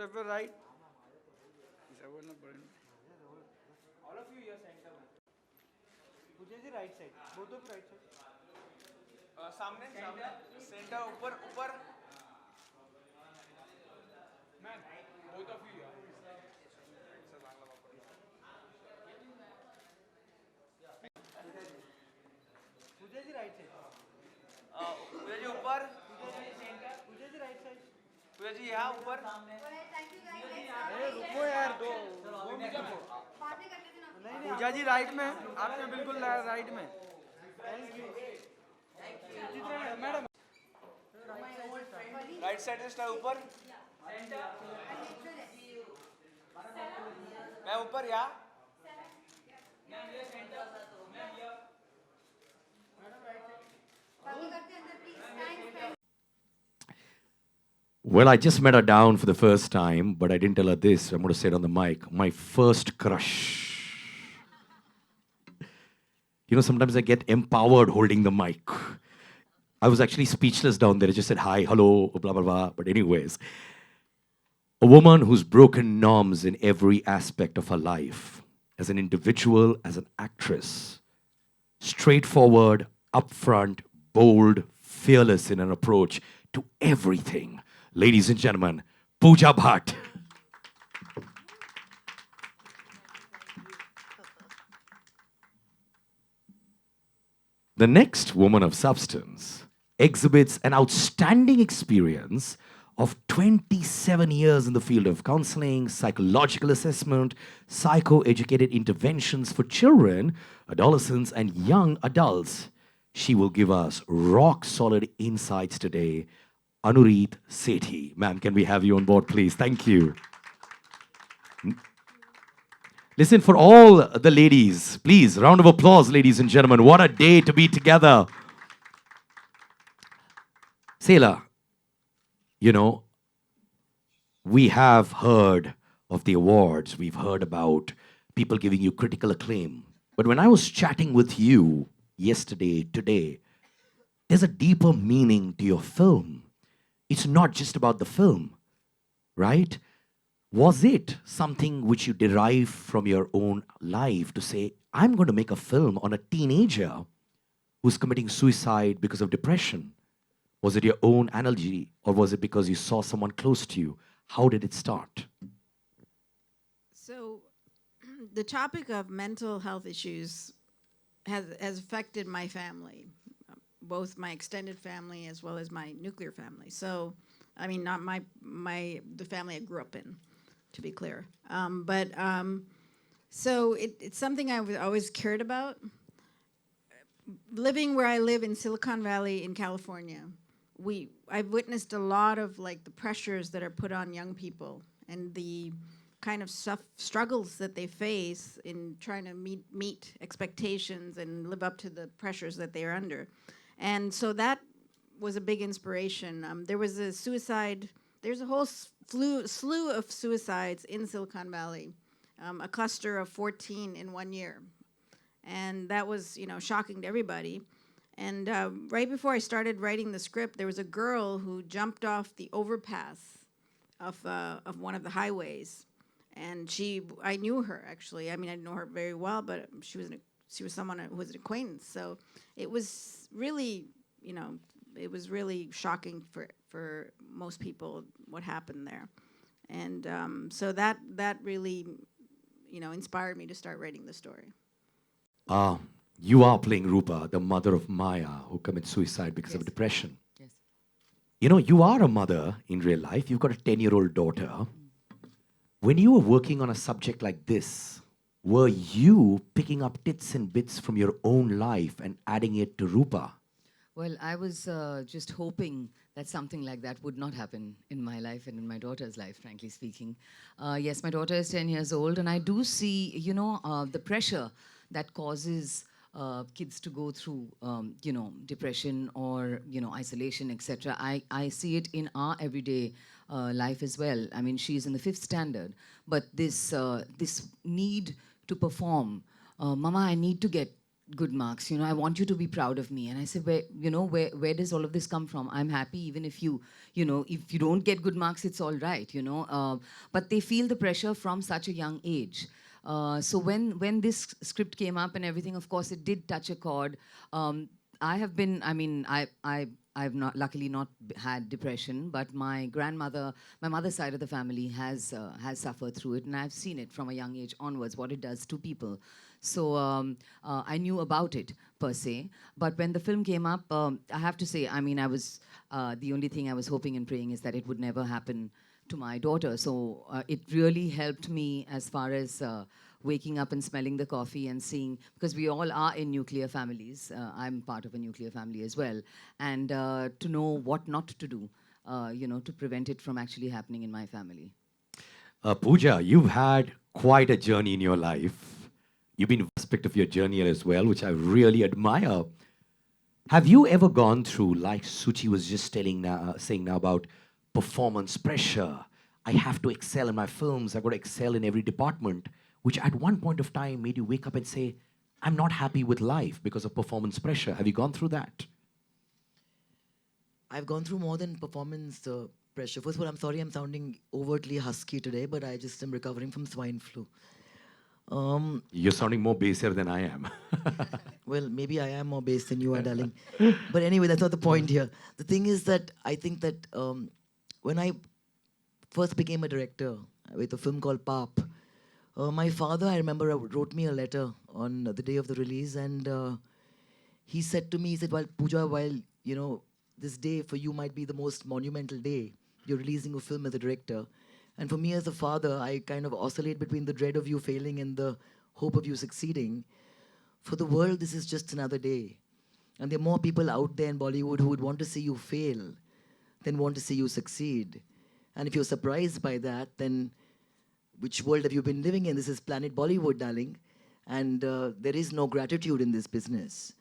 swipe your right. All of you here center में. Pooja ji right side. Both of you right side. सामने सामने centre ऊपर ऊपर. Man, both of you here. Puja ji right side. Puja ji ऊपर. Puja ji centre. Puja ji right side. Puja ji यहाँ ऊपर. अरे रुको यार, दो पूजा जी राइट में, आपने बिल्कुल राइट में. मैडम राइट साइड से स्टार ऊपर. मैं ऊपर या Well, I just met her down for the first time, but I didn't tell her this. I'm going to say it on the mic. My first crush. You know, sometimes I get empowered holding the mic. I was actually speechless down there. I just said, hi, hello, blah, blah, blah. But anyways, a woman who's broken norms in every aspect of her life, as an individual, as an actress, straightforward, upfront, bold, fearless in an approach to everything. Ladies and gentlemen, Pooja Bhatt. The next woman of substance exhibits an outstanding experience of 27 years in the field of counseling, psychological assessment, psychoeducated interventions for children, adolescents, and young adults. She will give us rock-solid insights today. Anureet Sethi. Ma'am, can we have you on board, please? Thank you. Listen, for all the ladies, please, round of applause, ladies and gentlemen. What a day to be together. Sela, you know, we have heard of the awards. We've heard about people giving you critical acclaim. But when I was chatting with you yesterday, today, there's a deeper meaning to your film. It's not just about the film, right? Was it something which you derived from your own life to say, I'm going to make a film on a teenager who's committing suicide because of depression? Was it your own analogy, or was it because you saw someone close to you? How did it start? So, the topic of mental health issues has affected my family, both my extended family as well as my nuclear family. So, I mean, not the family I grew up in, to be clear. So it's something I've always cared about. Living where I live in Silicon Valley in California, I've witnessed a lot of like the pressures that are put on young people and the kind of struggles that they face in trying to meet expectations and live up to the pressures that they are under. And so that was a big inspiration. There was there's a whole slew of suicides in Silicon Valley, a cluster of 14 in 1 year. And that was, shocking to everybody. And right before I started writing the script, there was a girl who jumped off the overpass of one of the highways. And I knew her, actually. I mean, I didn't know her very well, but she was someone who was an acquaintance. So it was really, it was really shocking for most people what happened there. And so that really, inspired me to start writing the story. You are playing Rupa, the mother of Maya, who commits suicide because of depression. Yes. You are a mother in real life. You've got a 10-year-old daughter. When you were working on a subject like this, were you picking up bits and bits from your own life and adding it to Rupa? Well, I was just hoping that something like that would not happen in my life and in my daughter's life, frankly speaking. Yes, my daughter is 10 years old, and I do see, the pressure that causes kids to go through, depression or, isolation, etc. I see it in our everyday life as well. I mean, she's in the 5th standard, but this need to perform, Mama, I need to get good marks. You know, I want you to be proud of me. And I said, where does all of this come from? I'm happy even if if you don't get good marks, it's all right, you know. But they feel the pressure from such a young age. So when this script came up and everything, of course, it did touch a chord. I have been, I mean, I've not luckily not had depression, but my grandmother, my mother's side of the family has suffered through it, and I've seen it from a young age onwards, what it does to people. So I knew about it per se, but when the film came up, I have to say, I mean, I was the only thing I was hoping and praying is that it would never happen to my daughter. So it really helped me as far as waking up and smelling the coffee and seeing, because we all are in nuclear families. I'm part of a nuclear family as well. And to know what not to do, to prevent it from actually happening in my family. Pooja, you've had quite a journey in your life. You've been aspect of your journey as well, which I really admire. Have you ever gone through, like Suchi was just saying now about performance pressure? I have to excel in my films. I've got to excel in every department, which at one point of time made you wake up and say, I'm not happy with life because of performance pressure. Have you gone through that? I've gone through more than performance pressure. First of all, I'm sorry I'm sounding overtly husky today, but I just am recovering from swine flu. You're sounding more bassier than I am. Well, maybe I am more bass than you are, darling. But anyway, that's not the point here. The thing is that I think that when I first became a director with a film called Paap, my father, I remember, wrote me a letter on the day of the release, and he said to me, he said, well, Pooja, while, this day for you might be the most monumental day, you're releasing a film as a director, and for me as a father, I kind of oscillate between the dread of you failing and the hope of you succeeding. For the world, this is just another day. And there are more people out there in Bollywood who would want to see you fail than want to see you succeed. And if you're surprised by that, then which world have you been living in? This is Planet Bollywood, darling. And there is no gratitude in this business.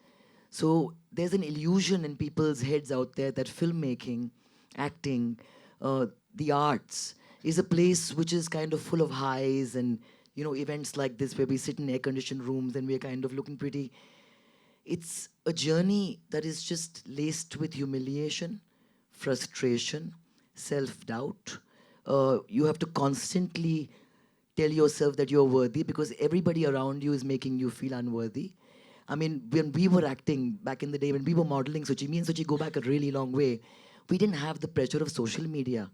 So there's an illusion in people's heads out there that filmmaking, acting, the arts is a place which is kind of full of highs and, events like this where we sit in air-conditioned rooms and we're kind of looking pretty. It's a journey that is just laced with humiliation, frustration, self-doubt. You have to constantly tell yourself that you're worthy because everybody around you is making you feel unworthy. I mean, when we were acting back in the day, when we were modeling, Suchi, me and Suchi go back a really long way, we didn't have the pressure of social media.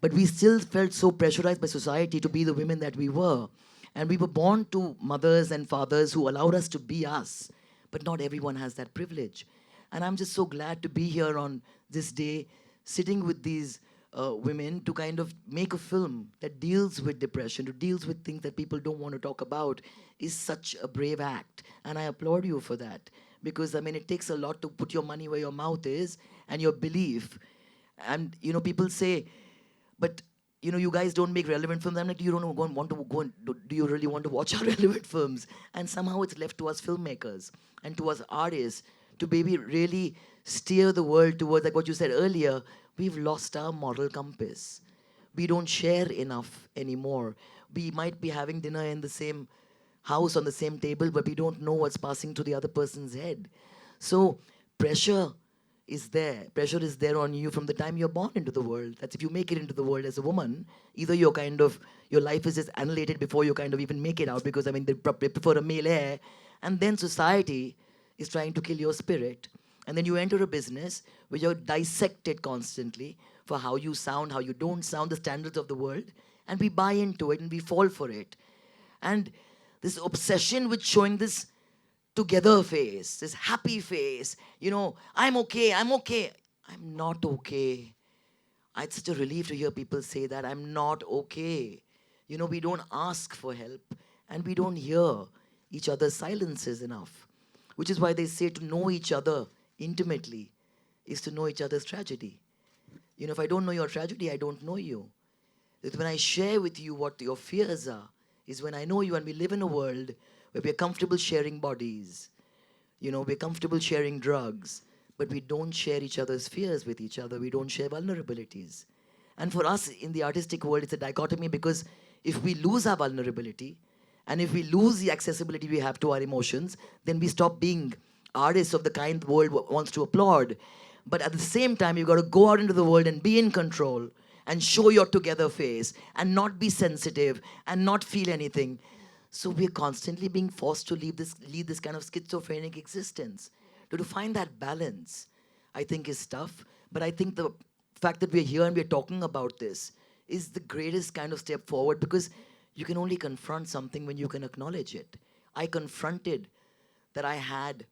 But we still felt so pressurized by society to be the women that we were. And we were born to mothers and fathers who allowed us to be us. But not everyone has that privilege. And I'm just so glad to be here on this day, sitting with these women to kind of make a film that deals with depression, to deals with things that people don't want to talk about, is such a brave act. And I applaud you for that. Because, I mean, it takes a lot to put your money where your mouth is and your belief. And, people say, but, you guys don't make relevant films. I'm like, do you really want to watch our relevant films? And somehow it's left to us filmmakers and to us artists to maybe really steer the world towards, like what you said earlier, we've lost our moral compass. We don't share enough anymore. We might be having dinner in the same house on the same table, but we don't know what's passing through the other person's head. So pressure is there. Pressure is there on you from the time you're born into the world. That's if you make it into the world as a woman, either your life is just annihilated before you kind of even make it out because, I mean, they prefer a male heir. And then society is trying to kill your spirit. And then you enter a business where you're dissected constantly for how you sound, how you don't sound, the standards of the world. And we buy into it and we fall for it. And this obsession with showing this together face, this happy face, I'm okay. I'm not okay. It's such a relief to hear people say that, I'm not okay. We don't ask for help and we don't hear each other's silences enough, which is why they say to know each other intimately is to know each other's tragedy. If I don't know your tragedy, I don't know you. That when I share with you what your fears are, is when I know you and we live in a world where we're comfortable sharing bodies. We're comfortable sharing drugs, but we don't share each other's fears with each other. We don't share vulnerabilities. And for us in the artistic world, it's a dichotomy because if we lose our vulnerability And if we lose the accessibility we have to our emotions, then we stop being artists of the kind the world wants to applaud. But at the same time, you've got to go out into the world and be in control and show your together face and not be sensitive and not feel anything. So we're constantly being forced to lead this kind of schizophrenic existence. To find that balance, I think, is tough. But I think the fact that we're here and we're talking about this is the greatest kind of step forward, because you can only confront something when you can acknowledge it. I confronted that I had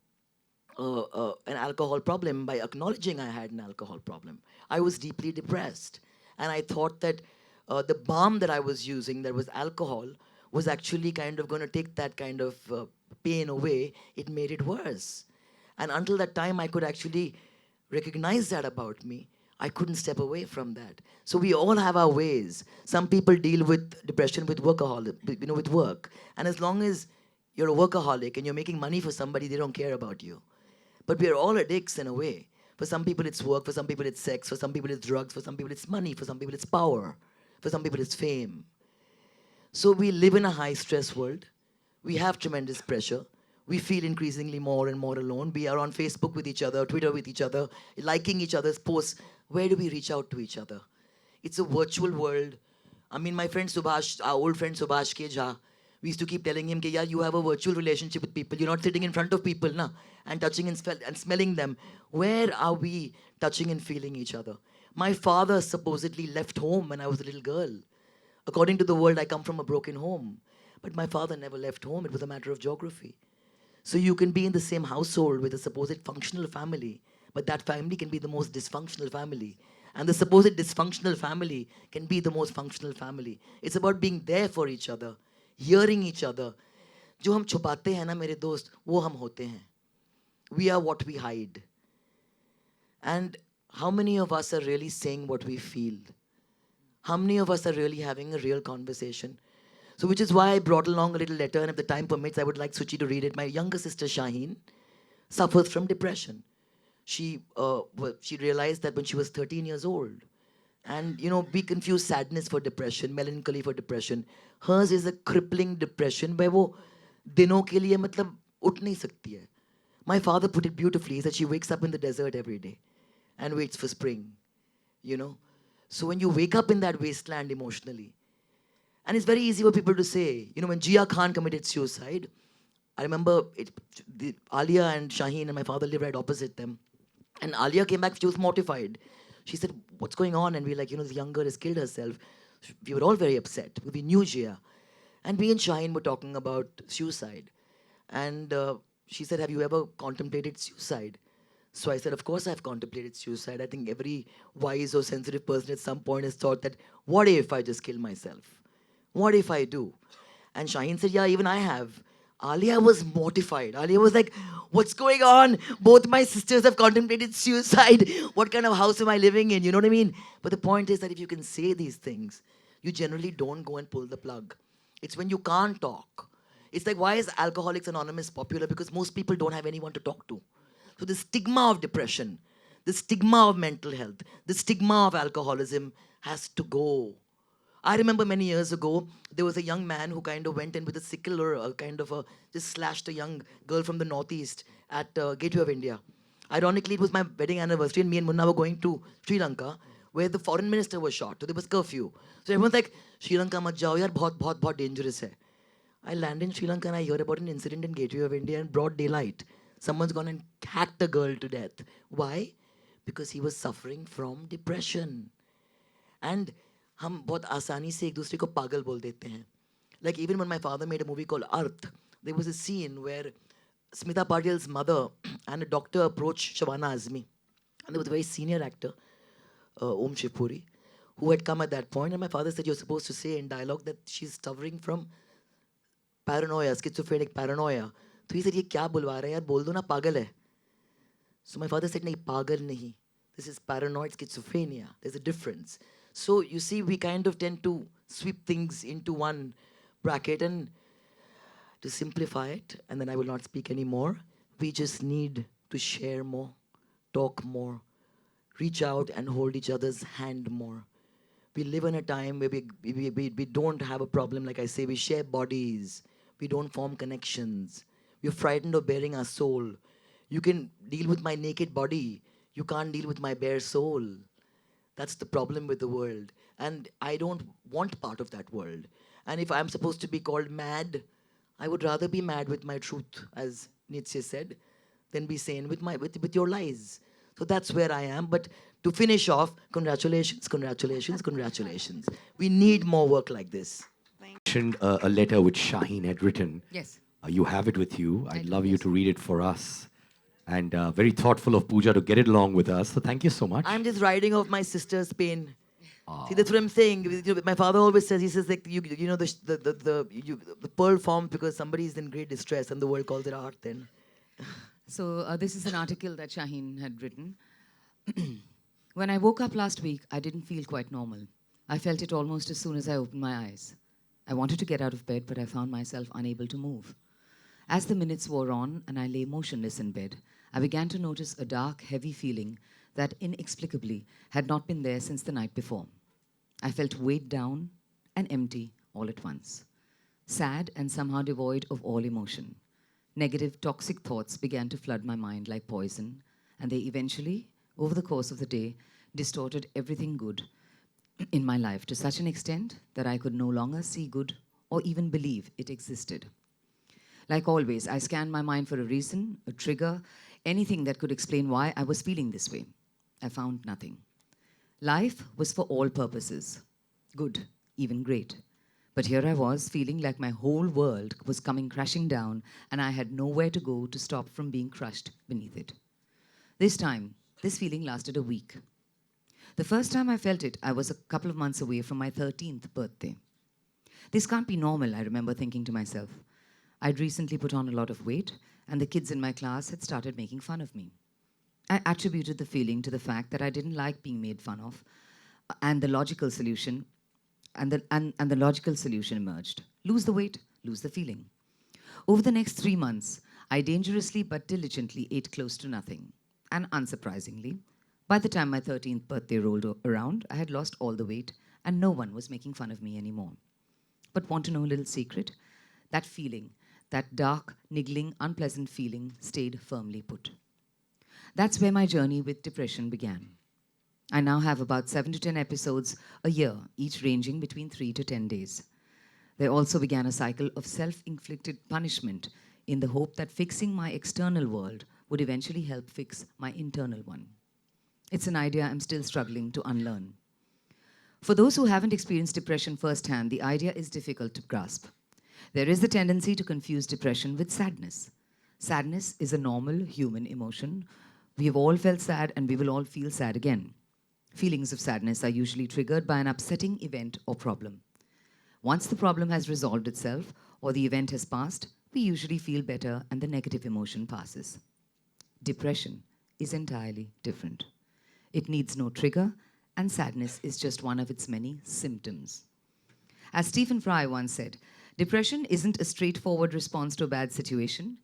an alcohol problem by acknowledging I had an alcohol problem. I was deeply depressed. And I thought that the balm that I was using, that was alcohol, was actually kind of going to take that kind of pain away. It made it worse. And until that time, I could actually recognize that about me. I couldn't step away from that. So we all have our ways. Some people deal with depression with with work. And as long as you're a workaholic and you're making money for somebody, they don't care about you. But we're all addicts in a way. For some people it's work, for some people it's sex, for some people it's drugs, for some people it's money, for some people it's power, for some people it's fame. So we live in a high stress world. We have tremendous pressure. We feel increasingly more and more alone. We are on Facebook with each other, Twitter with each other, liking each other's posts. Where do we reach out to each other? It's a virtual world. I mean, my friend Subhash, our old friend Subhash K. Jha, we used to keep telling him, yeah, you have a virtual relationship with people. You're not sitting in front of people na, and touching and smelling them. Where are we touching and feeling each other? My father supposedly left home when I was a little girl. According to the world, I come from a broken home. But my father never left home. It was a matter of geography. So you can be in the same household with a supposed functional family, but that family can be the most dysfunctional family. And the supposed dysfunctional family can be the most functional family. It's about being there for each other, hearing each other. जो हम छुपाते हैं ना मेरे दोस्त, वो हम होते हैं. We are what we hide. And how many of us are really saying what we feel? How many of us are really having a real conversation? So which is why I brought along a little letter, and if the time permits, I would like Suchi to read it. My younger sister, Shaheen, suffers from depression. She realized that when she was 13 years old. And, we confuse sadness for depression, melancholy for depression. Hers is a crippling depression where वो दिनों के लिए मतलब उठ नहीं सकती है. My father put it beautifully. He said she wakes up in the desert every day and waits for spring, So when you wake up in that wasteland emotionally, and it's very easy for people to say, when Jia Khan committed suicide, I remember Alia and Shaheen and my father lived right opposite them. And Alia came back, she was mortified. She said, what's going on? And we're like, this young girl has killed herself. We were all very upset. We knew Jia. And me and Shaheen were talking about suicide. And she said, have you ever contemplated suicide? So I said, of course I've contemplated suicide. I think every wise or sensitive person at some point has thought that, what if I just kill myself? What if I do? And Shaheen said, yeah, even I have. Alia was mortified. Alia was like, what's going on? Both my sisters have contemplated suicide. What kind of house am I living in? You know what I mean? But the point is that if you can say these things, you generally don't go and pull the plug. It's when you can't talk. It's like, why is Alcoholics Anonymous popular? Because most people don't have anyone to talk to. So the stigma of depression, the stigma of mental health, the stigma of alcoholism has to go. I remember many years ago, there was a young man who kind of went in with a sickle or just slashed a young girl from the northeast at Gateway of India. Ironically, it was my wedding anniversary and me and Munna were going to Sri Lanka where the foreign minister was shot. So there was curfew. So everyone's like, Sri Lanka mat jao yaar, bahut dangerous hai. I land in Sri Lanka and I hear about an incident in Gateway of India in broad daylight. Someone's gone and hacked a girl to death. Why? Because he was suffering from depression. And हम बहुत आसानी से एक दूसरे को पागल बोल देते हैं. Like even when my father made a movie called Arth, there was a scene where Smita Patil's mother and a doctor approached Shabana Azmi. And there was a very senior actor, Om Shivpuri, who had come at that point. And my father said, you're supposed to say in dialogue that she's suffering from paranoia, schizophrenic paranoia. So he said, ये क्या बुलवा रहे हैं यार, बोल दो ना पागल है. So my father said, नहीं, पागल नहीं. This is paranoid schizophrenia. There's a difference. So you see, we kind of tend to sweep things into one bracket, and to simplify it, and then I will not speak anymore, we just need to share more, talk more, reach out and hold each other's hand more. We live in a time where we don't have a problem, like I say, we share bodies, We don't form connections. We're frightened of bearing our soul. You can deal with my naked body. You can't deal with my bare soul. That's the problem with the world. And I don't want part of that world. And if I'm supposed to be called mad, I would rather be mad with my truth, as Nietzsche said, than be sane with your lies. So that's where I am. But to finish off, congratulations, congratulations, congratulations. We need more work like this. Mentioned a letter which Shaheen had written. Yes. You have it with you. I'd do, love you yes. to read it for us. And very thoughtful of Pooja to get it along with us. So thank you so much. I'm just riding off my sister's pain. See, that's what I'm saying. You know, my father always says, he says, like, you know, the pearl formed because somebody is in great distress and the world calls it art then. So this is an article that Shaheen had written. When I woke up last week, I didn't feel quite normal. I felt it almost as soon as I opened my eyes. I wanted to get out of bed, but I found myself unable to move. As the minutes wore on and I lay motionless in bed, I began to notice a dark, heavy feeling that inexplicably had not been there since the night before. I felt weighed down and empty all at once. Sad and somehow devoid of all emotion. Negative, toxic thoughts began to flood my mind like poison, and they eventually, over the course of the day, distorted everything good in my life to such an extent that I could no longer see good or even believe it existed. Like always, I scanned my mind for a reason, a trigger, anything that could explain why I was feeling this way. I found nothing. Life was for all purposes, good, even great. But here I was, feeling like my whole world was coming crashing down and I had nowhere to go to stop from being crushed beneath it. This time, this feeling lasted a week. The first time I felt it, I was a couple of months away from my 13th birthday. This can't be normal, I remember thinking to myself. I'd recently put on a lot of weight, and the kids in my class had started making fun of me. I attributed the feeling to the fact that I didn't like being made fun of, and the logical solution emerged. Lose the weight, lose the feeling. Over the next 3 months, I dangerously but diligently ate close to nothing. And unsurprisingly, by the time my 13th birthday rolled around, I had lost all the weight, and no one was making fun of me anymore. But want to know a little secret? That feeling, that dark, niggling, unpleasant feeling stayed firmly put. That's where my journey with depression began. I now have about 7 to 10 episodes a year, each ranging between 3 to 10 days. There also began a cycle of self-inflicted punishment in the hope that fixing my external world would eventually help fix my internal one. It's an idea I'm still struggling to unlearn. For those who haven't experienced depression firsthand, the idea is difficult to grasp. There is the tendency to confuse depression with sadness. Sadness is a normal human emotion. We have all felt sad and we will all feel sad again. Feelings of sadness are usually triggered by an upsetting event or problem. Once the problem has resolved itself or the event has passed, we usually feel better and the negative emotion passes. Depression is entirely different. It needs no trigger, and sadness is just one of its many symptoms. As Stephen Fry once said, depression isn't a straightforward response to a bad situation.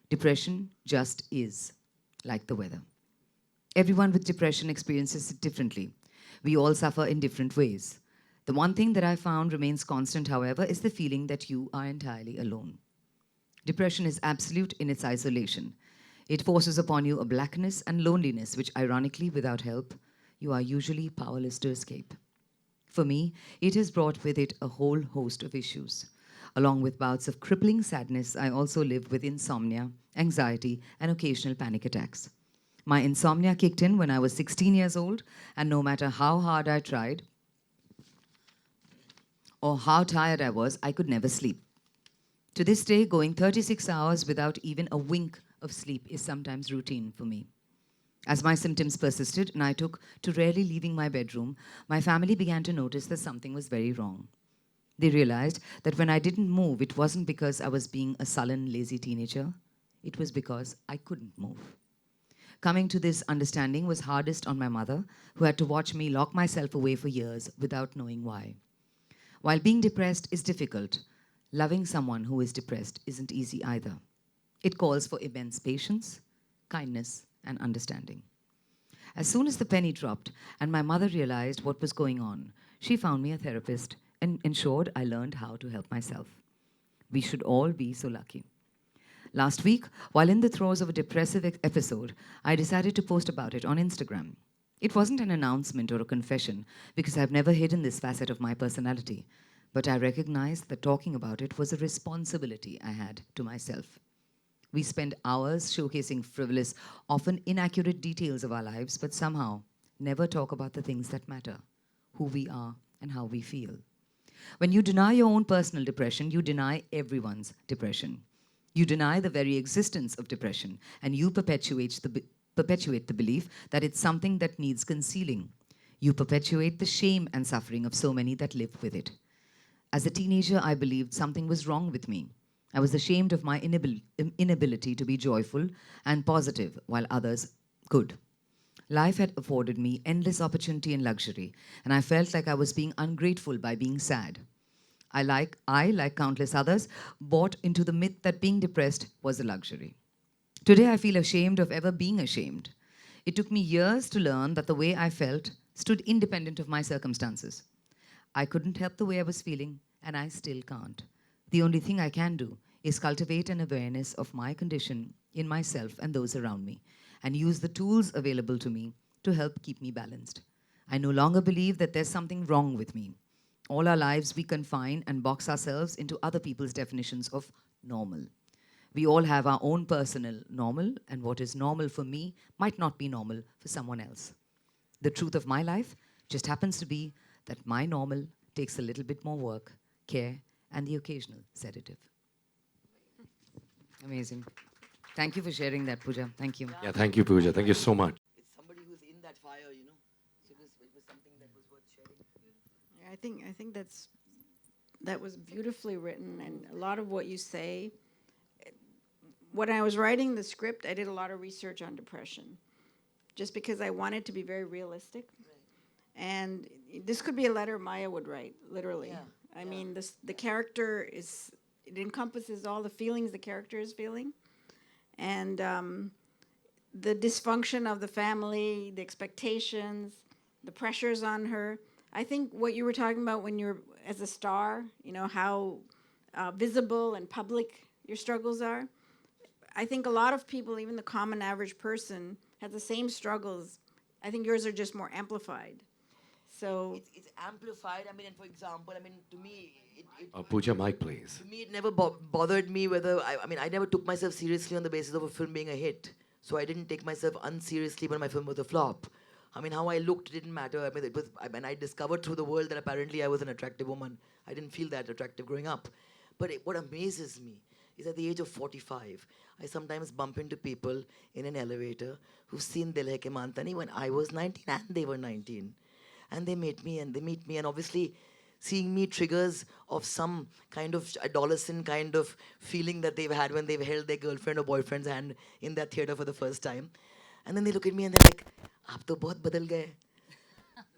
Depression just is, like the weather. Everyone with depression experiences it differently. We all suffer in different ways. The one thing that I found remains constant, however, is the feeling that you are entirely alone. Depression is absolute in its isolation. It forces upon you a blackness and loneliness which, ironically, without help, you are usually powerless to escape. For me, it has brought with it a whole host of issues. Along with bouts of crippling sadness, I also live with insomnia, anxiety, and occasional panic attacks. My insomnia kicked in when I was 16 years old, and no matter how hard I tried or how tired I was, I could never sleep. To this day, going 36 hours without even a wink of sleep is sometimes routine for me. As my symptoms persisted and I took to rarely leaving my bedroom, my family began to notice that something was very wrong. They realized that when I didn't move, it wasn't because I was being a sullen, lazy teenager. It was because I couldn't move. Coming to this understanding was hardest on my mother, who had to watch me lock myself away for years without knowing why. While being depressed is difficult, loving someone who is depressed isn't easy either. It calls for immense patience, kindness, and understanding. As soon as the penny dropped and my mother realized what was going on, she found me a therapist and ensured I learned how to help myself. We should all be so lucky. Last week, while in the throes of a depressive episode, I decided to post about it on Instagram. It wasn't an announcement or a confession, because I've never hidden this facet of my personality, but I recognized that talking about it was a responsibility I had to myself. We spend hours showcasing frivolous, often inaccurate details of our lives, but somehow never talk about the things that matter, who we are and how we feel. When you deny your own personal depression, you deny everyone's depression. You deny the very existence of depression, and you perpetuate the belief that it's something that needs concealing. You perpetuate the shame and suffering of so many that live with it. As a teenager, I believed something was wrong with me. I was ashamed of my inability to be joyful and positive while others could. Life had afforded me endless opportunity and luxury, and I felt like I was being ungrateful by being sad. I, like countless others, bought into the myth that being depressed was a luxury. Today, I feel ashamed of ever being ashamed. It took me years to learn that the way I felt stood independent of my circumstances. I couldn't help the way I was feeling, and I still can't. The only thing I can do is cultivate an awareness of my condition in myself and those around me, and use the tools available to me to help keep me balanced. I no longer believe that there's something wrong with me. All our lives, we confine and box ourselves into other people's definitions of normal. We all have our own personal normal, and what is normal for me might not be normal for someone else. The truth of my life just happens to be that my normal takes a little bit more work, care, and the occasional sedative. Amazing. Thank you for sharing that, Pooja. Thank you. Yeah, thank you, Pooja. Thank you so much. It's somebody who's in that fire, you know. So it was something that was worth sharing. Yeah, I think that was beautifully written, and a lot of what you say. When I was writing the script, I did a lot of research on depression, just because I wanted to be very realistic. Right. And this could be a letter Maya would write, literally. Yeah. I mean, the character it encompasses all the feelings the character is feeling, and the dysfunction of the family, the expectations, the pressures on her. I think what you were talking about when you're as a star, you know, how visible and public your struggles are. I think a lot of people, even the common average person, has the same struggles. I think yours are just more amplified. So it's amplified. I mean, and for example, I mean, to me, Pooja, mic, please. to me, it never bothered me whether I never took myself seriously on the basis of a film being a hit. So I didn't take myself unseriously when my film was a flop. I mean, how I looked didn't matter. I mean, I discovered through the world that apparently I was an attractive woman. I didn't feel that attractive growing up. But what amazes me is at the age of 45, I sometimes bump into people in an elevator who've seen Dil Hai Ke Manta Nahi when I was 19 and they were 19. And they meet me, and obviously seeing me triggers of some kind of adolescent kind of feeling that they've had when they've held their girlfriend or boyfriend's hand in that theater for the first time. And then they look at me and they're like, आप तो बहुत बदल गए.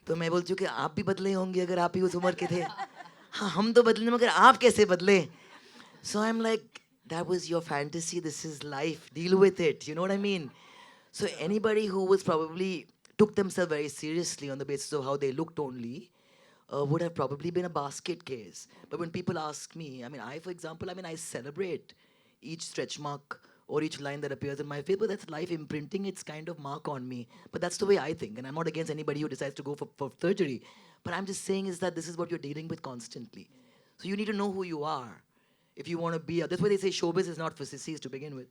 तो मैं बोलती हूँ कि आप भी बदले होंगे अगर आप ही उस उम्र के थे. हाँ, हम तो बदले मगर आप कैसे बदले? So I'm like, that was your fantasy, this is life, deal with it, you know what I mean? So anybody who was probably took themselves very seriously on the basis of how they looked only would have probably been a basket case. But when people ask me, I mean, for example, I celebrate each stretch mark or each line that appears in my face, but that's life imprinting its kind of mark on me. But that's the way I think, and I'm not against anybody who decides to go for surgery. But I'm just saying is that this is what you're dealing with constantly. So you need to know who you are if you want to be. That's why they say showbiz is not for sissies to begin with.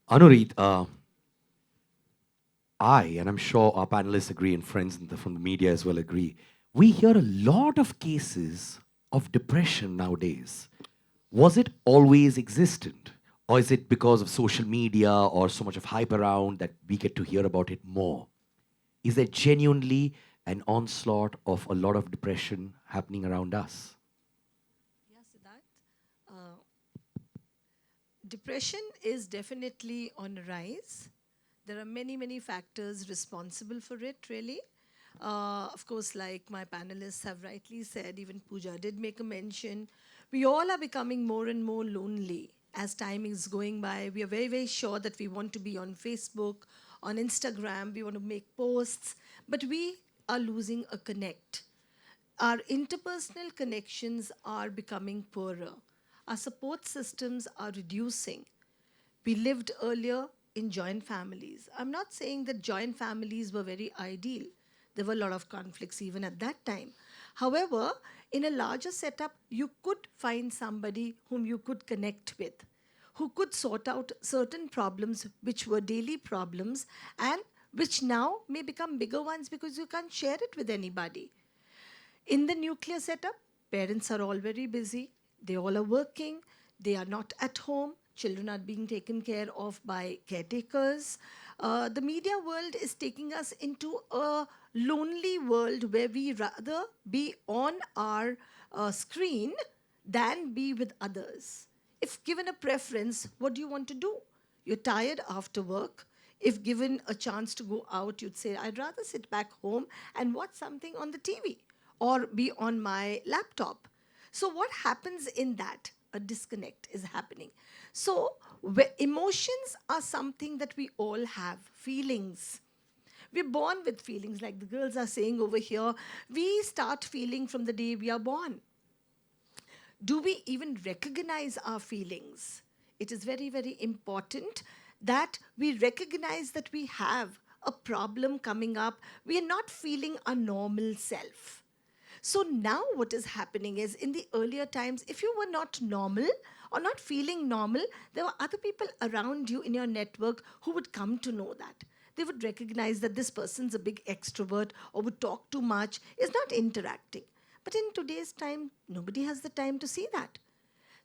Anurit, and I'm sure our panelists agree and friends from the media as well agree, we hear a lot of cases of depression nowadays. Was it always existent? Or is it because of social media or so much of hype around that we get to hear about it more? Is there genuinely an onslaught of a lot of depression happening around us? Yeah, Siddharth. Depression is definitely on a rise. There are many, many factors responsible for it, really. Of course, like my panelists have rightly said, even Pooja did make a mention, we all are becoming more and more lonely as time is going by. We are very, very sure that we want to be on Facebook, on Instagram, we want to make posts, but we are losing a connect. our interpersonal connections are becoming poorer. Our support systems are reducing. We lived earlier in joint families. I'm not saying that joint families were very ideal. There were a lot of conflicts even at that time. However, in a larger setup, you could find somebody whom you could connect with, who could sort out certain problems which were daily problems and which now may become bigger ones because you can't share it with anybody. In the nuclear setup, parents are all very busy. They all are working. They are not at home. Children are being taken care of by caretakers. The media world is taking us into a lonely world where we rather be on our screen than be with others. If given a preference, what do you want to do? You're tired after work. If given a chance to go out, you'd say, I'd rather sit back home and watch something on the TV or be on my laptop. So what happens in that? A disconnect is happening. So emotions are something that we all have, feelings. We're born with feelings, like the girls are saying over here. We start feeling from the day we are born. Do we even recognize our feelings? It is very, very important that we recognize that we have a problem coming up. We are not feeling our normal self. So now what is happening is, in the earlier times, if you were not normal or not feeling normal, there were other people around you in your network who would come to know that. They would recognize that this person's a big extrovert or would talk too much, is not interacting. But in today's time, nobody has the time to see that.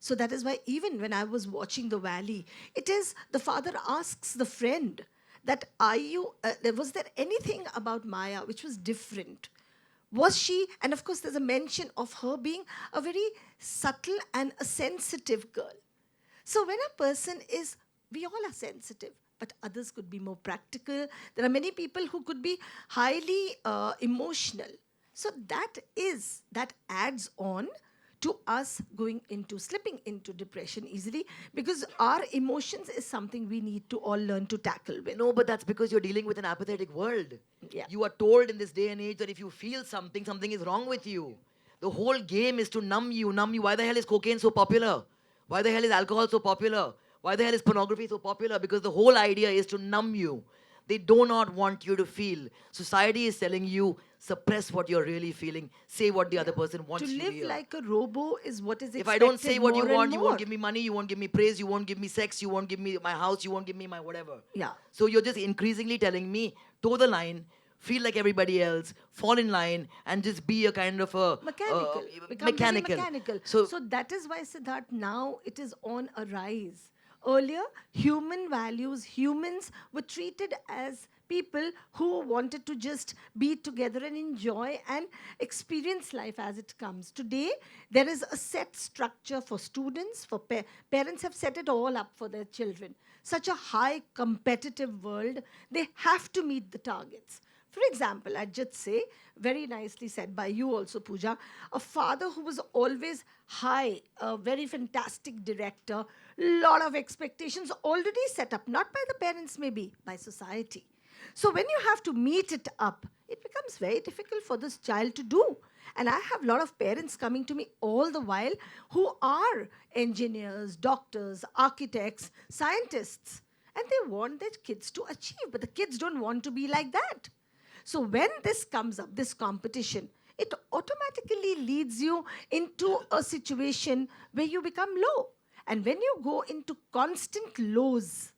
So that is why even when I was watching The Valley, it is the father asks the friend that, was there anything about Maya which was different? Was she, and of course there's a mention of her being a very subtle and a sensitive girl. So when a person is, we all are sensitive, but others could be more practical. There are many people who could be highly emotional. So that adds on to us slipping into depression easily, because our emotions is something we need to all learn to tackle with. No, but that's because you're dealing with an apathetic world. Yeah. You are told in this day and age that if you feel something, something is wrong with you. The whole game is to numb you. Why the hell is cocaine so popular? Why the hell is alcohol so popular? Why the hell is pornography so popular? Because the whole idea is to numb you. They do not want you to feel. Society is telling you, suppress what you're really feeling. Say what the other person wants To you to live hear. like a robo is what is expected. If I don't say what you more and want, you won't more. give me money, you won't give me praise, you won't give me sex, you won't give me my house, you won't give me my whatever. Yeah. So you're just increasingly telling me, toe the line, feel like everybody else, fall in line, and just be a kind of a... Mechanical. Become very mechanical. So that is why, Siddharth, now it is on a rise. Earlier, human values, humans were treated as people who wanted to just be together and enjoy and experience life as it comes. Today, there is a set structure for students, for parents have set it all up for their children. Such a high competitive world, they have to meet the targets. For example, I'd just say, very nicely said by you also, Pooja, a father who was always high, a very fantastic director, lot of expectations already set up, not by the parents maybe, by society. So when you have to meet it up, it becomes very difficult for this child to do. And I have a lot of parents coming to me all the while who are engineers, doctors, architects, scientists, and they want their kids to achieve, but the kids don't want to be like that. So when this comes up, this competition, it automatically leads you into a situation where you become low. And when you go into constant lows,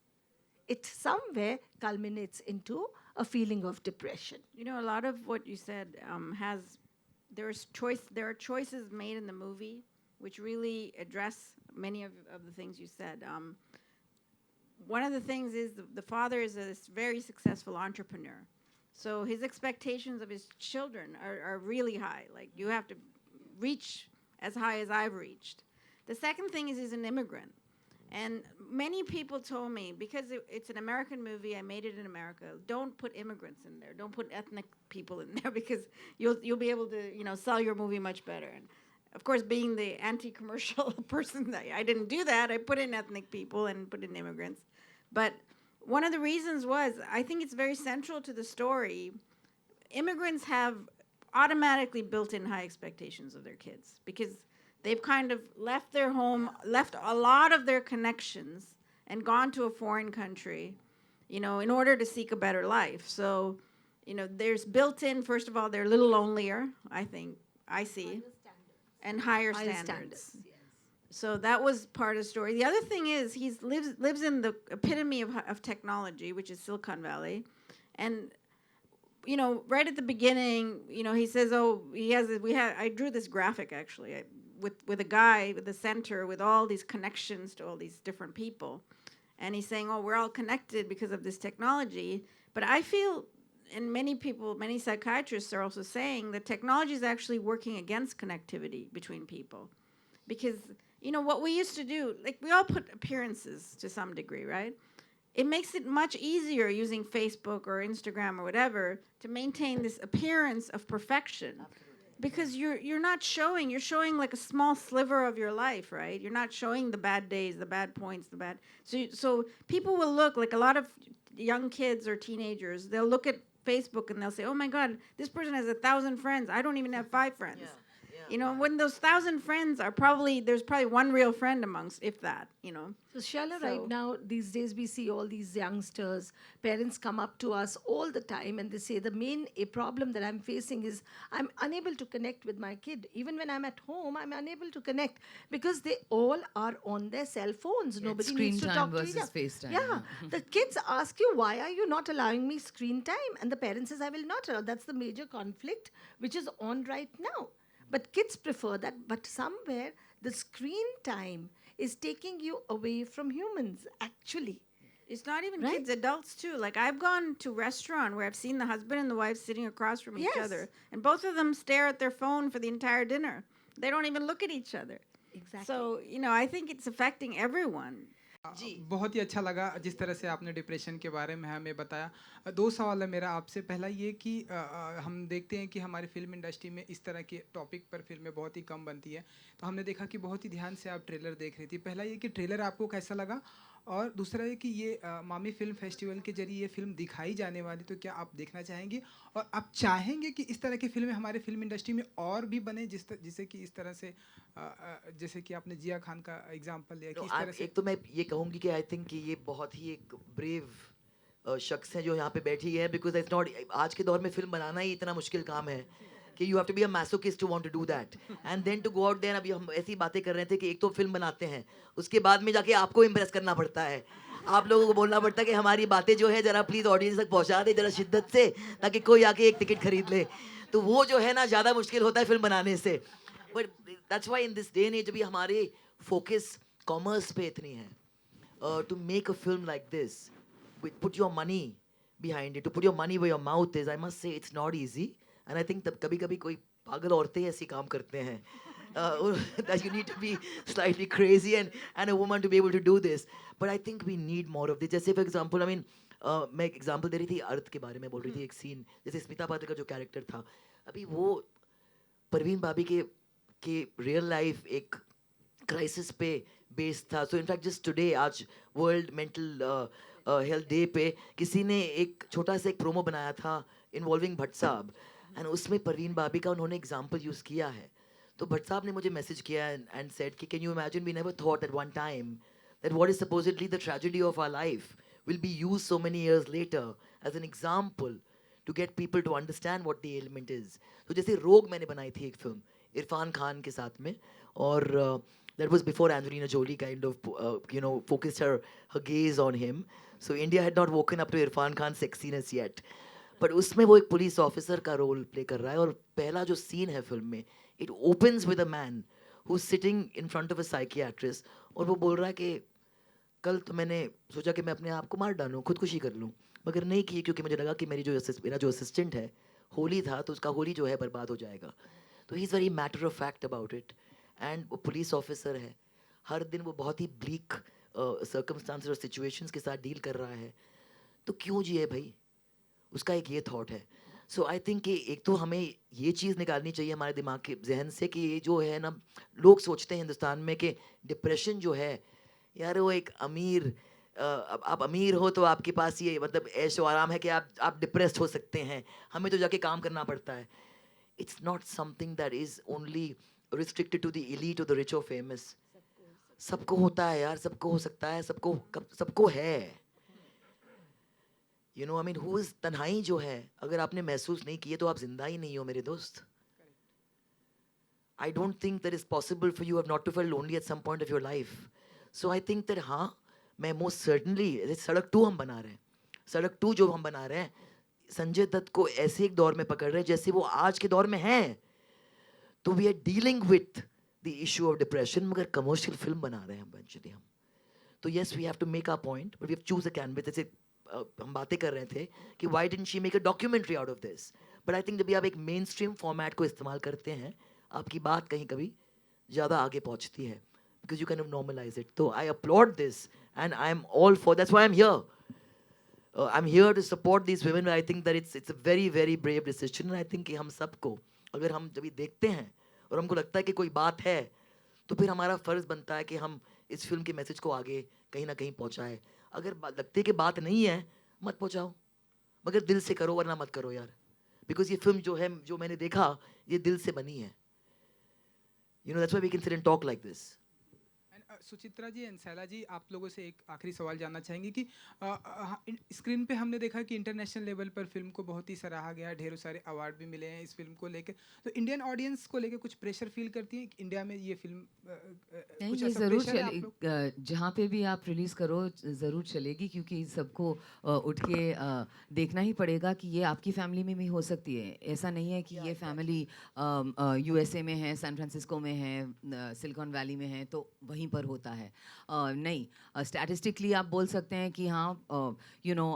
it somewhere culminates into a feeling of depression. You know, a lot of what you said there are choices made in the movie which really address many of the things you said. One of the things is the father is a very successful entrepreneur. So his expectations of his children are really high. Like, you have to reach as high as I've reached. The second thing is he's an immigrant. And many people told me, because it's an American movie, I made it in America, don't put immigrants in there. Don't put ethnic people in there, because you'll be able to, sell your movie much better. And of course, being the anti-commercial person, I didn't do that. I put in ethnic people and put in immigrants. But one of the reasons was, I think it's very central to the story. Immigrants have automatically built in high expectations of their kids because they've kind of left their home, left a lot of their connections and gone to a foreign country, you know, in order to seek a better life. So, you know, there's built in, first of all, they're a little lonelier, I think, I see, and higher standards. So that was part of the story. The other thing is he lives in the epitome of technology, which is Silicon Valley. And, you know, right at the beginning, you know, he says, oh, I drew this graphic actually with a guy with the center with all these connections to all these different people. And he's saying, oh, we're all connected because of this technology. But I feel, and many people, many psychiatrists are also saying that technology is actually working against connectivity between people. Because, you know, what we used to do, like we all put appearances to some degree, right? It makes it much easier using Facebook or Instagram or whatever to maintain this appearance of perfection. Because you're not showing, you're showing like a small sliver of your life, right? You're not showing the bad days, the bad points, the bad. So people will look, like a lot of young kids or teenagers, they'll look at Facebook and they'll say, oh my God, this person has 1,000 friends. I don't even have 5 friends. You know, when those 1,000 friends are there's probably one real friend amongst, if that, you know. So Shala, right now, these days we see all these youngsters, parents come up to us all the time and they say the main problem that I'm facing is I'm unable to connect with my kid. Even when I'm at home, I'm unable to connect because they all are on their cell phones. Nobody needs to talk to each other. FaceTime. Yeah, the kids ask you, why are you not allowing me screen time? And the parent says, I will not allow. That's the major conflict which is on right now. But kids prefer that. But somewhere the screen time is taking you away from humans, actually. It's not even kids, adults too. Like I've gone to a restaurant where I've seen the husband and the wife sitting across from each other. And both of them stare at their phone for the entire dinner. They don't even look at each other. Exactly. So, you know, I think it's affecting everyone. बहुत ही अच्छा लगा जिस तरह से आपने depression के बारे में हमें बताया। 2 सवाल है मेरा आपसे। पहला ये कि हम देखते हैं कि हमारी फिल्म इंडस्ट्री में इस तरह के टॉपिक पर फिल्में बहुत ही कम बनती है, तो हमने देखा कि बहुत ही ध्यान से आप ट्रेलर देख रही थी। पहला ये कि ट्रेलर आपको कैसा लगा, और दूसरा ये कि ये मामी फिल्म फेस्टिवल के जरिए ये फिल्म दिखाई जाने वाली, तो क्या आप देखना चाहेंगी और आप चाहेंगे कि इस तरह की फिल्में हमारे फिल्म इंडस्ट्री में और भी बने, जिससे कि इस तरह से जैसे कि आपने जिया खान का एग्जांपल लिया कि इस तरह से। एक तो मैं ये कहूँगी कि आई थिंक कि ये बहुत ही एक ब्रेव शख्स है जो यहाँ पे बैठी है, बिकॉज इट्स नॉट, आज के दौर में फिल्म बनाना ही इतना मुश्किल काम है कि you have to be a masochist to want to do that and then to go out there. अभी हम ऐसी बातें कर रहे थे कि एक तो फिल्म बनाते हैं, उसके बाद में जाके आपको इम्प्रेस करना पड़ता है, आप लोगों को बोलना पड़ता है कि हमारी बातें जो है जरा प्लीज़ ऑडियंस तक पहुँचा दे जरा शिद्दत से, ताकि कोई आके एक टिकट खरीद ले। तो वो जो है ना ज़्यादा मुश्किल होता है फिल्म बनाने से। But that's why in this day and age अभी हमारे फोकस कॉमर्स पे इतनी है। To make a film like this, put your money behind it, to put your money where your mouth is, I must say it's not easy. And I think तब कभी-कभी कोई पागल औरतें ऐसी काम करते हैं that you need to be slightly crazy and a woman to be able to do this. But I think we need more of this. जैसे for example, I mean, मैं एक एग्जांपल दे रही थी अर्थ के बारे में, बोल रही थी एक सीन, जैसे स्मिता पात्र का जो कैरेक्टर था, अभी वो परवीन भाभी के रियल लाइफ एक क्राइसिस पे बेस्ड था। सो इनफैक्ट जस्ट टुडे, आज वर्ल्ड मेंटल हेल्थ डे पे किसी ने एक छोटा सा एक प्रोमो बनाया था इन्वॉल्विंग भट्ट साहब, एंड उसमें परवीन भाभी का उन्होंने एग्जांपल यूज़ किया है। तो भट्ट साहब ने मुझे मैसेज किया एंड सेड कि can you imagine, we never thought at one time that what is supposedly the tragedy of our life will be used so many years later as an example to get people to understand what the element is. तो जैसे रोग मैंने बनाई थी एक film Irfan Khan के साथ में, और that was before Angelina Jolie kind of, focused her gaze on him. So India had not woken up to Irfan Khan's sexiness yet. But उसमें वो एक पुलिस ऑफिसर का रोल प्ले कर रहा है, और पहला जो सीन है फिल्म में, it opens with a man who's sitting in front of a psychiatrist, और वो बोल रहा है कि कल तो मैंने सोचा कि मैं अपने आप को मार डालूं, खुदकुशी कर लूं, मगर नहीं की, क्योंकि मुझे लगा कि मेरा जो असिस्टेंट है होली था, तो उसका होली जो है बर्बाद हो जाएगा। तो he is very matter of fact about it. And वो पुलिस ऑफिसर है, हर दिन वो बहुत ही ब्लीक सर्कमस्टांसेस और सिचुएशंस के साथ डील कर रहा है, तो क्यों जिए भाई, उसका एक ये थॉट है। सो आई थिंक कि एक तो हमें ये चीज़ निकालनी चाहिए हमारे दिमाग के जहन से कि ये जो है ना, लोग सोचते हैं हिंदुस्तान में कि डिप्रेशन जो है यार वो एक अमीर, आप अमीर हो तो आपके पास ये मतलब ऐशो आराम है कि आप डिप्रेस्ड हो सकते हैं, हमें तो जाके काम करना पड़ता है। it's not something that is only restricted to the elite or the rich or famous. सबको होता है यार, सबको हो सकता है, सबको है. You know, I mean, who is तन्हाई जो है, अगर आपने महसूस नहीं किए तो आप जिंदा ही नहीं हो मेरे दोस्त. I don't think that it's possible for you have not to feel lonely at some point of your life. So I think that हाँ, मैं most certainly सड़क 2 हम बना रहे हैं. सड़क 2 जो हम बना रहे हैं, संजय दत्त को ऐसे एक दौर में पकड़ रहे हैं जैसे वो आज के दौर में हैं. तो we are dealing with the issue of depression, मगर commercial film बना रहे हैं eventually हम. तो yes, we have to make our point, but we have to choose a canvas. जैसे हम बातें कर रहे थे कि why didn't she make a documentary out of this? But I think जब भी आप एक mainstream format को इस्तेमाल करते हैं, आपकी बात कहीं कभी ज़्यादा आगे पहुँचती है, because you kind of normalize it. So I applaud this, and I'm all for. That's why I'm here. I'm here to support these women. I think that it's a very very brave decision, and I think कि हम सबको अगर हम जब भी देखते हैं और हमको लगता है कि कोई बात है, तो फिर हमारा फ़र्ज़ बनता है कि हम इस फिल्म के मैसेज को आगे कहीं ना कहीं पहुंचाएं. अगर लगते कि बात नहीं है, मत पहुंचाओ, मगर दिल से करो, वरना मत करो यार. बिकॉज ये फिल्म जो है, जो मैंने देखा, ये दिल से बनी है. You know, that's why we can sit and talk like this. Suchitra ji and Shaila ji, आप लोगों से एक आखिरी सवाल जानना चाहेंगे कि स्क्रीन पे हमने देखा कि इंटरनेशनल लेवल पर फिल्म को बहुत ही सराहा गया, ढेरों सारे अवार्ड भी मिले हैं इस फिल्म को लेकर. तो इंडियन ऑडियंस को लेकर कुछ प्रेशर फील करती है कि इंडिया में ये फिल्म नहीं, कुछ ये ऐसा ज़रूर प्रेशर है आप लोग? जहाँ पे भी आप रिलीज़ करो ज़रूर चलेगी, क्योंकि सबको उठ के देखना ही पड़ेगा कि ये आपकी फैमिली में भी हो सकती है. ऐसा नहीं है कि ये फैमिली यूएसए में है, सैन फ्रांसिस्को में है, सिलिकॉन वैली में है, तो वहीं पर होता है. नहीं, स्टैटिस्टिकली आप बोल सकते हैं कि हाँ, you know,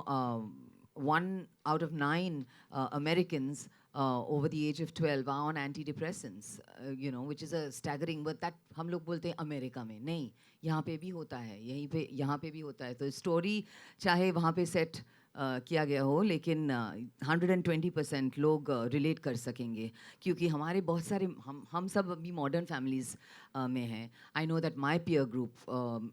1 out of 9 Americans over the age of 12 are on antidepressants, you know, which is a staggering, but that हम लोग बोलते हैं अमेरिका में. नहीं, यहाँ पे भी होता है, यहाँ पे भी होता है. तो स्टोरी चाहे वहाँ पे सेट किया गया हो, लेकिन 120% लोग रिलेट कर सकेंगे, क्योंकि हमारे बहुत सारे हम सब अभी मॉडर्न फैमिलीज़ में हैं. I know that my peer group,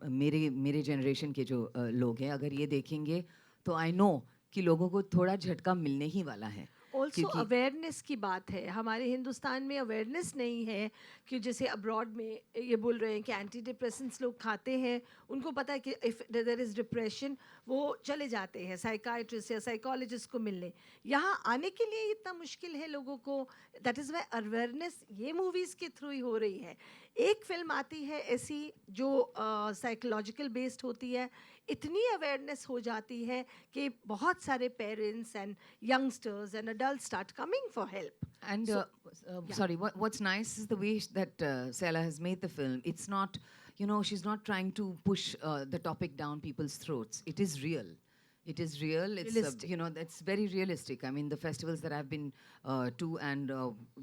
मेरे जनरेशन के जो लोग हैं, अगर ये देखेंगे तो आई नो कि लोगों को थोड़ा झटका मिलने ही वाला है. ऑल्सो अवेयरनेस की बात है. हमारे हिंदुस्तान में अवेयरनेस नहीं है कि जैसे अब्रॉड में ये बोल रहे हैं कि एंटी डिप्रेसेंट्स लोग खाते हैं, उनको पता है कि इफ़ देयर इज़ डिप्रेशन वो चले जाते हैं साइकाइट्रिस्ट या साइकोलॉजिस्ट को मिलने. यहाँ आने के लिए इतना मुश्किल है लोगों को. दैट इज़ वाई अवेयरनेस ये मूवीज़ के थ्रू ही हो रही है. एक फिल्म आती है ऐसी जो साइकोलॉजिकल बेस्ड होती है, इतनी अवेयरनेस हो जाती है कि बहुत सारे parents and youngsters and adults start coming for help. And sorry, what's nice is the way that Sela has made the film. It's not, you know, she's not trying to push the topic down people's throats. It is real. It is real. It's you know, that's very realistic. I mean, the festivals that I've been to, and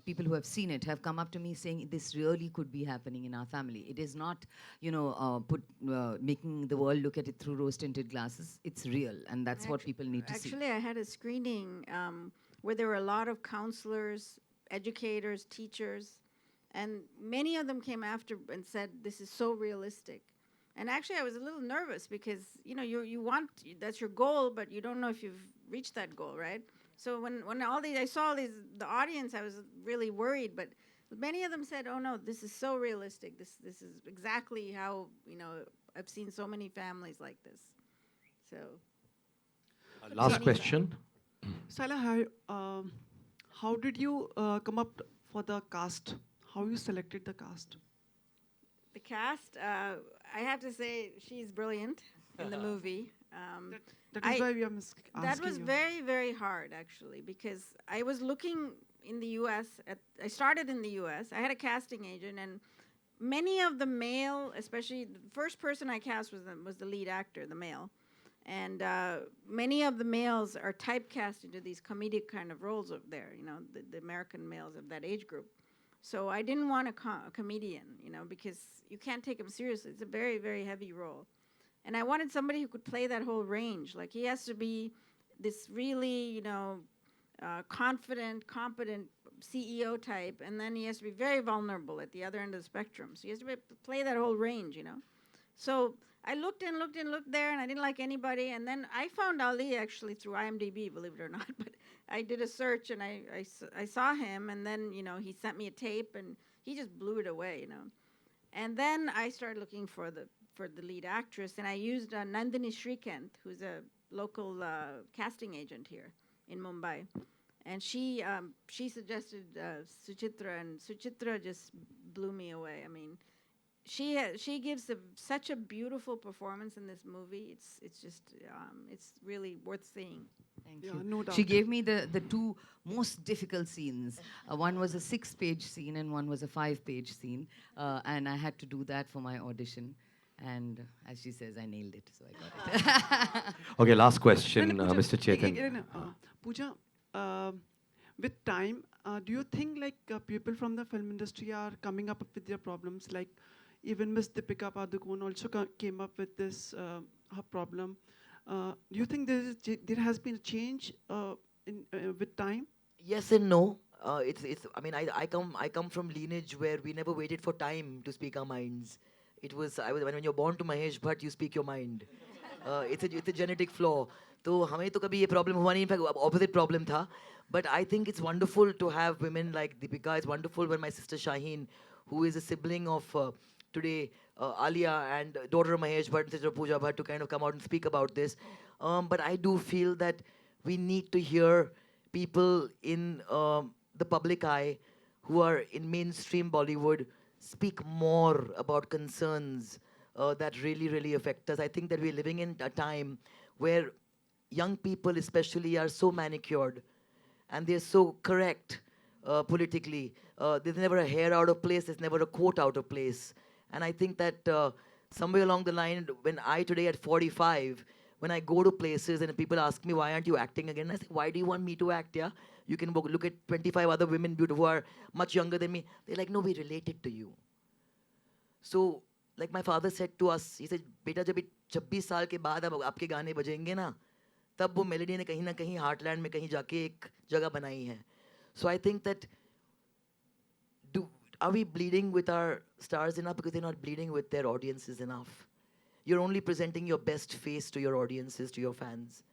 people who have seen it have come up to me saying this really could be happening in our family. It is not, you know, making the world look at it through rose-tinted glasses. It's real, and that's what people need to see. Actually, I had a screening where there were a lot of counselors, educators, teachers, and many of them came after and said, this is so realistic. And actually, I was a little nervous because, you know, you want, that's your goal, but you don't know if you've reached that goal, right? So when all these, I saw these, the audience, I was really worried, but many of them said, oh no, this is so realistic. This is exactly how, you know, I've seen so many families like this. So. Last question. Sila, how did you come up for the cast? How you selected the cast? The cast, I have to say, she's brilliant in the movie. That is why we are asking That was you. very, very hard, actually, because I was looking in the U.S. I started in the U.S. I had a casting agent, and many of the male, especially the first person I cast was the lead actor, the male. And many of the males are typecast into these comedic kind of roles up there, you know, the American males of that age group. So I didn't want a comedian, you know, because you can't take him seriously. It's a very, very heavy role. And I wanted somebody who could play that whole range. Like, he has to be this really, you know, confident, competent CEO type, and then he has to be very vulnerable at the other end of the spectrum. So he has to play that whole range, you know. So I looked and looked and looked there, and I didn't like anybody. And then I found Ali actually through IMDb, believe it or not. But I did a search, and I saw him, and then he sent me a tape, and he just blew it away. And then I started looking for the lead actress, and I used Nandini Shrikant, who's a local casting agent here in Mumbai. And she suggested Suchitra, and Suchitra just blew me away. I mean, she gives such a beautiful performance in this movie. It's just it's really worth seeing. Thank Yeah, you. no doubt. She gave me the two most difficult scenes. One was a 6-page scene and one was a 5-page scene. And I had to do that for my audition. And as she says, I nailed it, so I got it. Okay, last No, question, no, Pooja, Mr. Chetan. Pooja, with time, do you think like people from the film industry are coming up with their problems? Like even Miss Deepika Padukone also came up with this her problem. Do you think there has been a change with time? Yes and no. It's. I mean, I come from lineage where we never waited for time to speak our minds. It was when you're born to Mahesh Bhatt, you speak your mind. It's a genetic flaw. तो हमें तो कभी ये problem हुआ नहीं. In fact, opposite problem था. But I think it's wonderful to have women like Deepika. It's wonderful when my sister Shaheen, who is a sibling of today Alia and daughter of Mahesh Bhatt, sister of Pooja Bhatt, to kind of come out and speak about this. But I do feel that we need to hear people in the public eye who are in mainstream Bollywood speak more about concerns that really, really affect us. I think that we're living in a time where young people especially are so manicured and they're so correct politically. There's never a hair out of place, there's never a quote out of place. And I think that somewhere along the line, when I today at 45, when I go to places and people ask me, why aren't you acting again? I say, why do you want me to act, yeah? You can look at 25 other women who are much younger than me. They're like, no, we related to you. So, like my father said to us, he said, बेटा जब 26 साल के बाद अब आपके गाने बजेंगे ना, तब वो मेलोडी ने कहीं ना कहीं हार्टलैंड में कहीं जाके एक जगह बनाई है. So I think that are we bleeding with our stars enough because they're not bleeding with their audiences enough? You're only presenting your best face to your audiences, to your fans.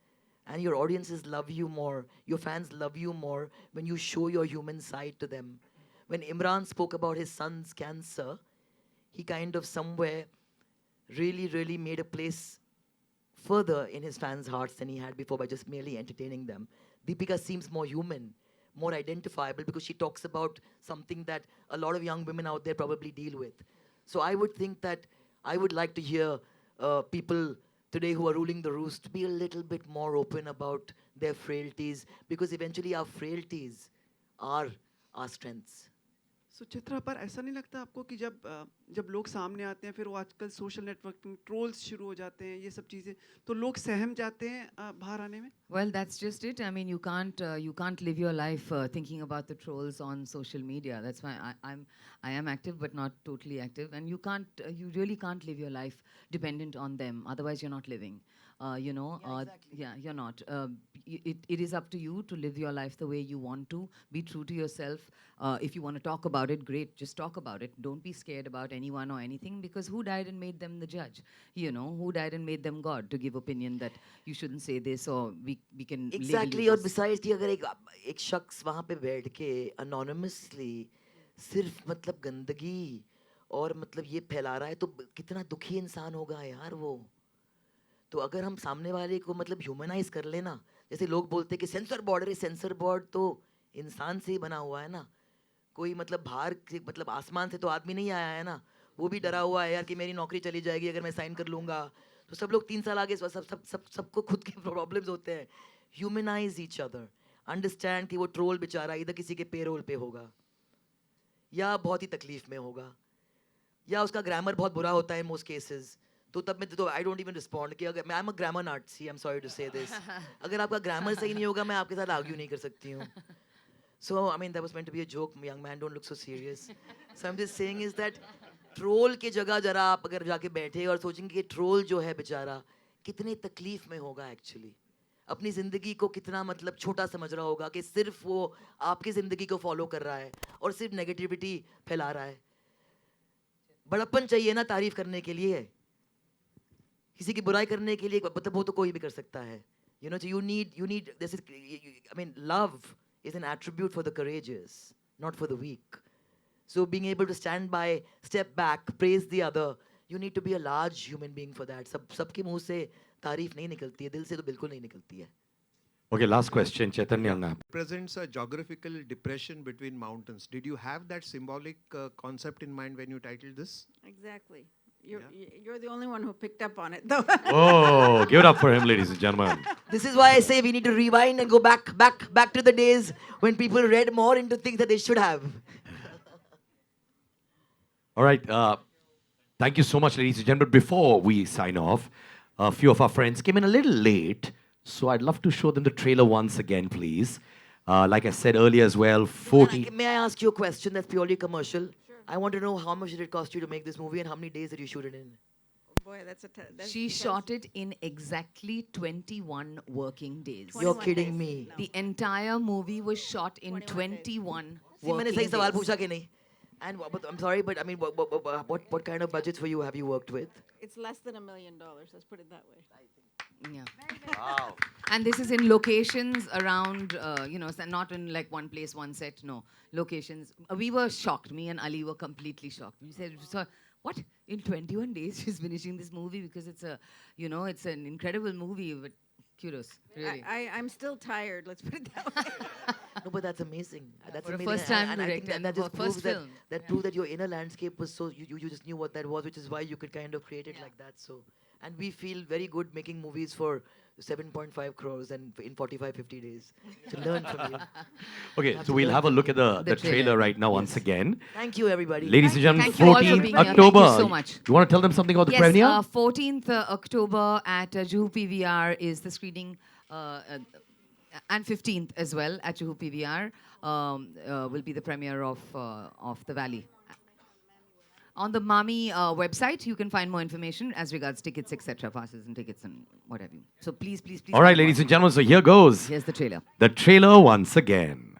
And your audiences love you more, your fans love you more when you show your human side to them. When Imran spoke about his son's cancer, he kind of somewhere really, really made a place further in his fans' hearts than he had before by just merely entertaining them. Deepika seems more human, more identifiable because she talks about something that a lot of young women out there probably deal with. So I would think that I would like to hear people today who are ruling the roost be a little bit more open about their frailties because eventually our frailties are our strengths. Suchitra, पर ऐसा नहीं लगता आपको कि जब लोग सामने आते हैं फिर वो आजकल सोशल नेटवर्किंग ट्रोल्स शुरू हो जाते हैं, ये सब चीज़ें, तो लोग सहम जाते हैं बाहर आने में? Well, that's just it. I mean, you can't live your life thinking about the trolls on social media. That's why I am active, but not totally active. And you really can't live your life dependent on them. Otherwise, you're not living. Exactly. Yeah, you're not. It is up to you to live your life the way you want to. Be true to yourself. If you want to talk about it, great. Just talk about it. Don't be scared about anyone or anything because who died and made them the judge? Who died and made them God to give opinion that you shouldn't say this or we can Exactly. और besides कि अगर एक शख्स वहाँ पे बैठ के anonymously सिर्फ मतलब गंदगी और मतलब ये फैला रहा है तो कितना दुखी इंसान होगा यार वो. तो अगर हम सामने वाले को मतलब ह्यूमनाइज कर लेना, जैसे लोग बोलते हैं कि सेंसर बोर्ड, अरे सेंसर बोर्ड तो इंसान से ही बना हुआ है ना, कोई मतलब बाहर मतलब आसमान से तो आदमी नहीं आया है ना, वो भी डरा हुआ है यार कि मेरी नौकरी चली जाएगी अगर मैं साइन कर लूँगा. तो सब लोग 3 साल आगे सबको खुद के प्रॉब्लम्स होते हैं. ह्यूमनाइज ईच अदर, अंडरस्टैंड कि वो ट्रोल बेचारा इधर किसी के पेरोल पे होगा या बहुत ही तकलीफ में होगा या उसका ग्रामर बहुत बुरा होता है मोस्ट केसेस. तो तब मैं तो आई डोंट इवन रिस्पॉन्ड कि अगर मैं am a grammar Nazi, I am sorry to say this, अगर आपका ग्रामर सही नहीं होगा मैं आपके साथ आर्ग्यू नहीं कर सकती हूँ. So I mean that was meant to be a joke, young man don't look so serious. So I am just saying is that troll की जगह जरा आप अगर जाके बैठे और सोचेंगे कि ट्रोल जो है बेचारा कितने तकलीफ में होगा एक्चुअली, अपनी ज़िंदगी को कितना मतलब छोटा समझ रहा होगा कि सिर्फ वो आपकी ज़िंदगी को फॉलो कर रहा है और सिर्फ नेगेटिविटी फैला रहा है. बड़प्पन चाहिए ना तारीफ करने के लिए. किसी की बुराई करने के लिए मतलब वो तो कोई भी कर सकता है. You know, so you need this is I mean love is an attribute for the courageous, not for the weak. So being able to stand by, step back, praise the other, you need to be a large human being for that. सबके मुंह से तारीफ नहीं निकलती है, दिल से तो बिल्कुल नहीं निकलती है. Okay, last question, Chaitanya. Presents a geographical depression between mountains. Did you have that symbolic concept in mind when you titled this? Exactly. You're the only one who picked up on it, though. Oh, give it up for him, ladies and gentlemen. This is why I say we need to rewind and go back to the days when people read more into things that they should have. All right. Thank you so much, ladies and gentlemen. Before we sign off, a few of our friends came in a little late, so I'd love to show them the trailer once again, please. Like I said earlier as well, 40... May I ask you a question that's purely commercial? Sure. I want to know how much did it cost you to make this movie and how many days did you shoot it in? Boy, that's She shot it in exactly 21 working days. You're kidding me. The entire movie was shot in 21 See, मैंने working सही सवाल days. पूछा कि नहीं? And I'm sorry, but I mean, what kind of budgets for you have you worked with? It's less than $1 million. Let's put it that way. Yeah. Wow. And this is in locations around, you know, so not in like one place, one set, no. Locations. We were shocked. Me and Ali were completely shocked. We said, so, what? In 21 days she's finishing this movie because it's a, you know, it's an incredible movie, but kudos, really. I'm still tired. Let's put it that way. No, but that's amazing. That's For a amazing. first-time and I think director that and just for first proves that, film. that proved that your inner landscape was so, you just knew what that was, which is why you could kind of create it like that. So, and we feel very good making movies for 7.5 crores and in 45, 50 days. To learn from you. Okay, so we'll have a look at the The trailer trailer. right now once again. Thank you, everybody. Ladies and gentlemen, Thank you all for 14th being here. Thank October. you so much. Do you want to tell them something about the Yes, premiere? 14th October at Juhu PVR is the screening, and 15th as well at Juhu PVR will be the premiere of The Valley. On the Mami website, you can find more information as regards tickets, etc., passes and tickets and whatever. So please. All right, ladies and gentlemen, so here goes Here's the trailer. the trailer once again.